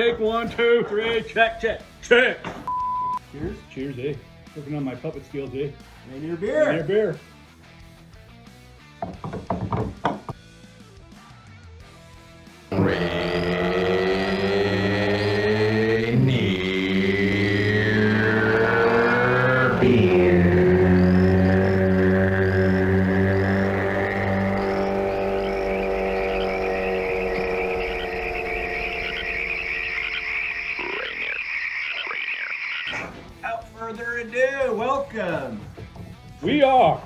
Take 1, 2, 3, check. Cheers. Cheers, eh? Working on my puppet skills, eh? Rainier Beer. Rainier Beer. Rainier Beer. Without further ado, welcome, We are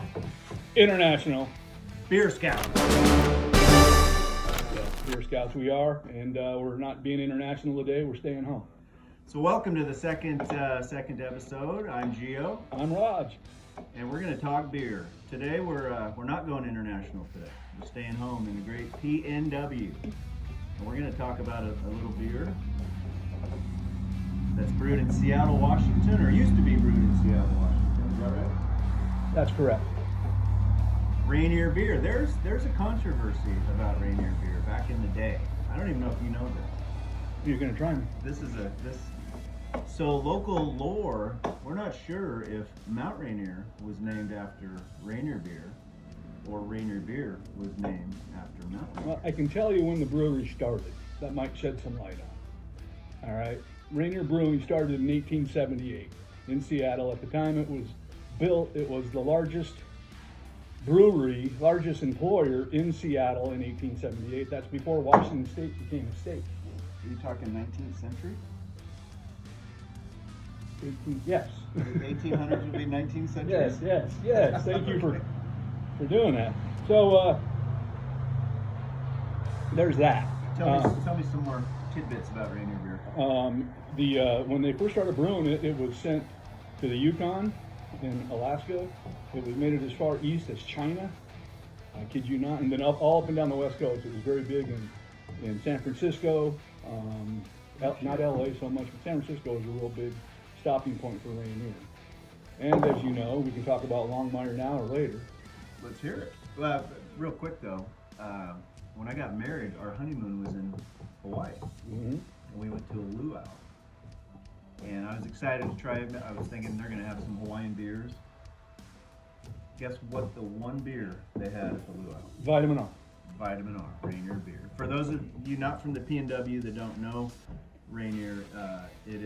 International Beer Scout. Beer Scouts. We are, and we're not being international today. We're staying home. So welcome to the second episode. I'm Geo, I'm Raj. and we're going to talk beer. Today we're not going international today. We're staying home in the great PNW, and we're going to talk about a little beer that's brewed in Seattle, Washington, or used to be brewed in Seattle, Washington. Is that right? That's correct. Rainier Beer. There's a controversy about Rainier Beer back in the day. I don't even know if you know this. You're gonna try me. So local lore, we're not sure if Mount Rainier was named after Rainier Beer or Rainier Beer was named after Mount Rainier. Well, I can tell you when the brewery started. That might shed some light on. All right. Rainier Brewing started in 1878 in Seattle. At the time it was built, it was the largest brewery, largest employer in Seattle in 1878. That's before Washington State became a state. Are you talking 19th century? Yes. 1800s would be 19th century? Yes. Thank you for doing that. So, there's that. Tell me some more tidbits about Rainier Beer. When they first started brewing it, it was sent to the Yukon in Alaska. It was made it as far east as China. I kid you not. And then all up and down the West Coast. It was very big in San Francisco. Not LA so much, but San Francisco was a real big stopping point for Rainier. And as you know, we can talk about Longmire now or later. Let's hear it. Well, real quick though, when I got married, our honeymoon was in Hawaii. Mm-hmm. And we went to a luau. And I was excited to try it. I was thinking they're going to have some Hawaiian beers. Guess what the one beer they had at the luau? Vitamin R. Vitamin R, Rainier Beer. For those of you not from the PNW that don't know Rainier, it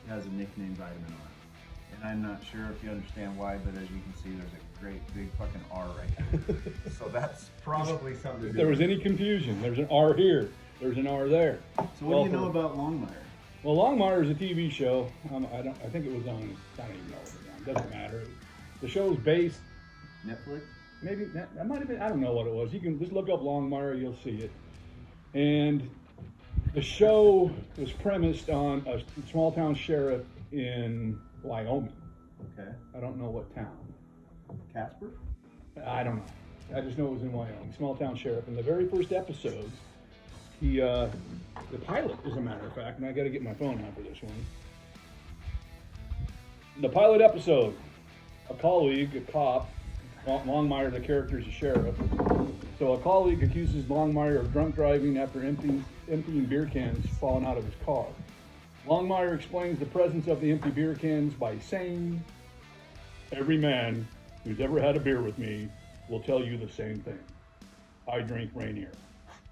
has a nickname, Vitamin R. And I'm not sure if you understand why, but as you can see, there's a great big fucking R right here. So that's probably something to do. If there was any confusion, there's an R here, there's an R there. So what do you know about Longmire? Well, Longmire is a TV show. I think it was on. I don't even know what it was on. Doesn't matter. The show is based. Netflix? Maybe that might have been. I don't know what it was. You can just look up Longmire. You'll see it. And the show was premised on a small town sheriff in Wyoming. Okay. I don't know what town. Casper? I don't know. I just know it was in Wyoming. Small town sheriff. In the very first episode, the pilot, as a matter of fact, and I got to get my phone out for this one. The pilot episode, a colleague, a cop, Longmire, the character is a sheriff. So a colleague accuses Longmire of drunk driving after emptying beer cans falling out of his car. Longmire explains the presence of the empty beer cans by saying, "Every man who's ever had a beer with me will tell you the same thing. I drink Rainier.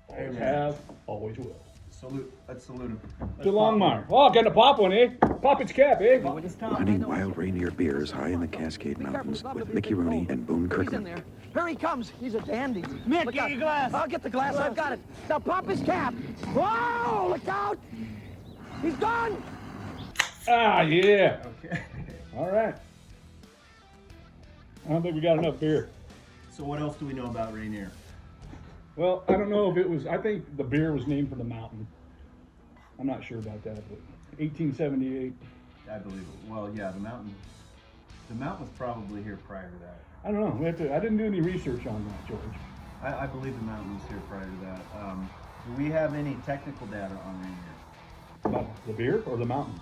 Always have, always will." Salute. Let's salute him. To Longmire. Oh, getting a pop one, eh? Pop its cap, eh? Hunting wild Rainier beers high in the Cascade Mountains with Mickey Rooney and Boone He's in Kirkland. there. Here he comes. He's a dandy. Mick, Look get out. your glass. I'll get the glass. I've got it. Now pop his cap. Whoa! Look out! He's gone. Ah, yeah. Okay. All right. I don't think we got enough beer. So what else do we know about Rainier? Well, I don't know if it was, I think the beer was named for the mountain. I'm not sure about that, but 1878. I believe it. Well, yeah, the mountain was probably here prior to that. I don't know. I didn't do any research on that, George. I believe the mountain was here prior to that. Do we have any technical data on Rainier? About the beer or the mountain?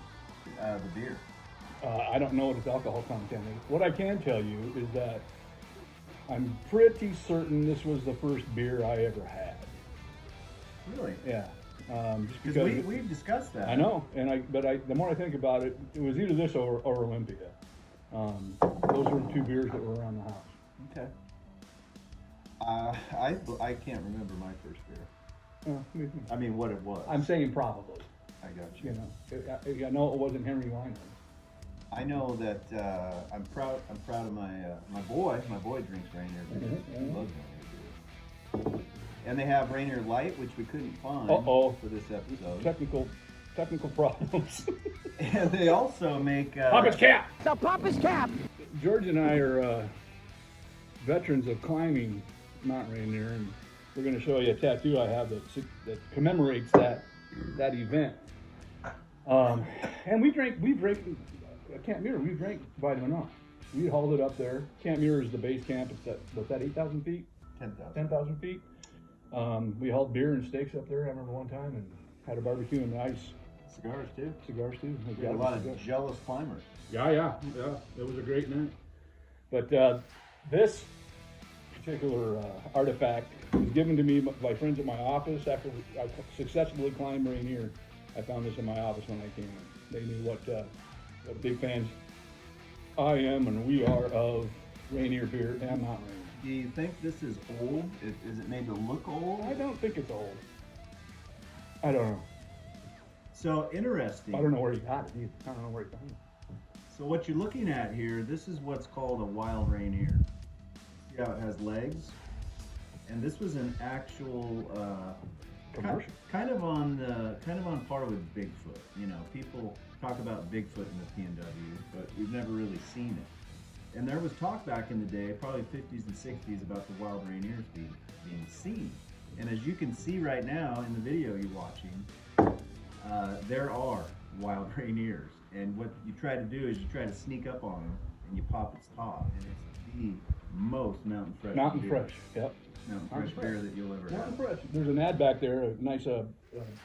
The beer. I don't know what its alcohol content is. What I can tell you is that I'm pretty certain this was the first beer I ever had. Really? Yeah. Just Because because we've discussed that. I know, the more I think about it, it was either this or Olympia. Those were the two beers that were around the house. Okay. I can't remember my first beer. I mean, what it was. I'm saying probably. I got you. You know, I know it wasn't Henry Weiner. I know that I'm proud of my boy. My boy drinks Rainier Beer. He loves Rainier Beer. And they have Rainier Light, which we couldn't find for this episode. Technical problems. And they also make Pop his cap. The pop his cap. George and I are veterans of climbing Mount Rainier, and we're going to show you a tattoo I have that commemorates that event. And we drank Camp Muir. We drank Vitamin R. We hauled it up there. Camp Muir is the base camp. It's at, what's that, 8,000 feet? 10,000 feet. We hauled beer and steaks up there. I remember one time and had a barbecue and ice. Cigars too. We got a lot of jealous climbers. Yeah. It was a great night. But this particular artifact was given to me by friends at my office after I successfully climbed Rainier. I found this in my office when I came in. They knew what big fans I am and we are of Rainier Beer and Mount Rainier. Do you think this is old? Is it made to look old? I don't think it's old. I don't know. So interesting. I don't know where he got it either. I don't know where he found it. So what you're looking at here, this is what's called a wild Rainier. See how it has legs? And this was an actual Commercial. kind of on par with Bigfoot. You know, people talk about Bigfoot in the PNW, but we've never really seen it. And there was talk back in the day, probably 50s and 60s, about the wild Rainiers being seen. And as you can see right now in the video you're watching, there are wild Rainiers. And what you try to do is you try to sneak up on them and you pop its top. And it's the most mountain fresh beer. Yep. Mountain fresh beer that you'll ever Mountain have. fresh. There's an ad back there, a nice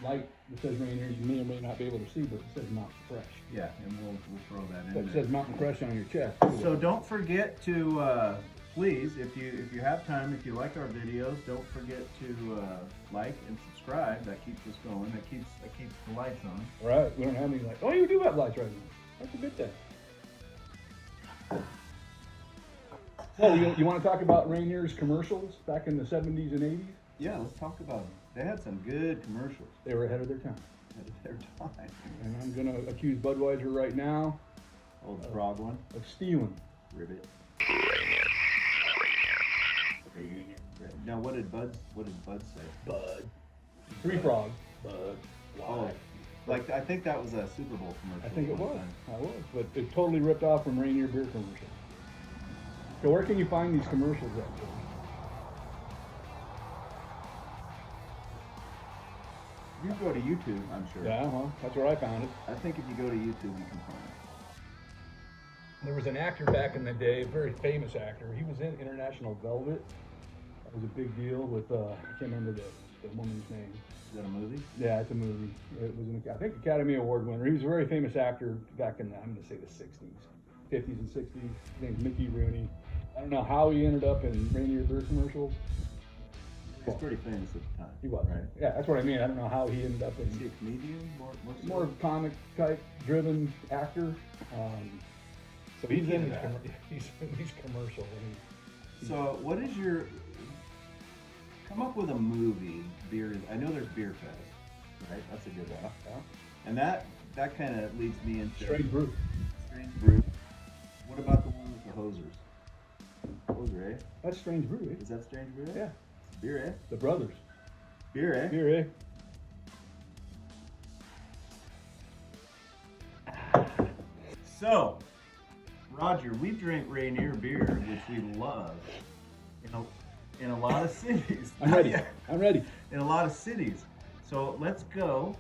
light that says Rainier. You may or may not be able to see, but it says Mountain Fresh. Yeah, and we'll throw that in But it there. says Mountain Fresh on your chest. So don't forget to please, if you have time, if you like our videos, don't forget to like and subscribe. That keeps us going. That keeps the lights on. Right. We don't have any lights. Oh, you do have lights right now. That's a good thing. So you want to talk about Rainier's commercials back in the 70s and 80s? Yeah, let's talk about them. They had some good commercials They were ahead of their time. at their time. And I'm going to accuse Budweiser right now Oh, the frog one. of stealing. Ribbit. Now, what did Bud say? Bud. Three frogs. Bud. Oh, like I think that was a Super Bowl commercial. I think it one was. time. I was. But it totally ripped off from Rainier Beer commercials. So where can you find these commercials at, George? You go to YouTube, I'm sure. Yeah, well, that's where I found it. I think if you go to YouTube, you can find it. There was an actor back in the day, a very famous actor. He was in International Velvet. That was a big deal with, I can't remember the woman's name. Is that a movie? Yeah, it's a movie. It was, I think, Academy Award winner. He was a very famous actor back in, I'm going to say the 60s, 50s and 60s. His name's Mickey Rooney. I don't know how he ended up in Rainier Beer commercials. He's pretty famous at the time. He was. Right. Yeah, that's what I mean. I don't know how he ended up Is he in a comedian? more comic type driven actor. So he's in that. these commercials. So what is your, come up with a movie, beer, I know there's Beer Fest, right? That's a good one. And that kind of leads me into Strange Brew. Strange Brew. What about the one with the hosers? Hoser, eh? That's Strange Brew, eh? Is that Strange Brew? Yeah. Beer, eh? The brothers. Beer, eh? Beer, eh? So, Roger, we drink Rainier Beer, which we love, in a lot of cities. I'm ready. I'm ready. In a lot of cities. So let's go.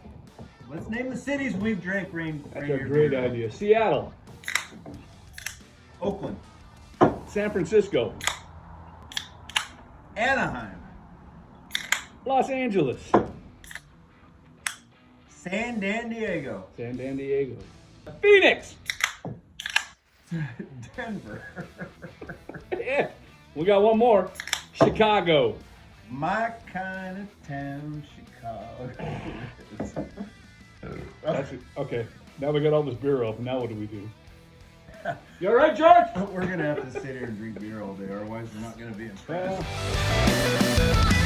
Let's name the cities we've drank Rainier That's Beer. a great idea. Seattle, Oakland, San Francisco, Anaheim, Los Angeles, San Diego, San Diego, Phoenix. Denver, Yeah. We got one more. Chicago. My kind of town, Chicago. That's it. Okay. Now we got all this beer open. Now what do we do? You all right, George? We're gonna have to sit here and drink beer all day, otherwise we're not gonna be impressed. Well,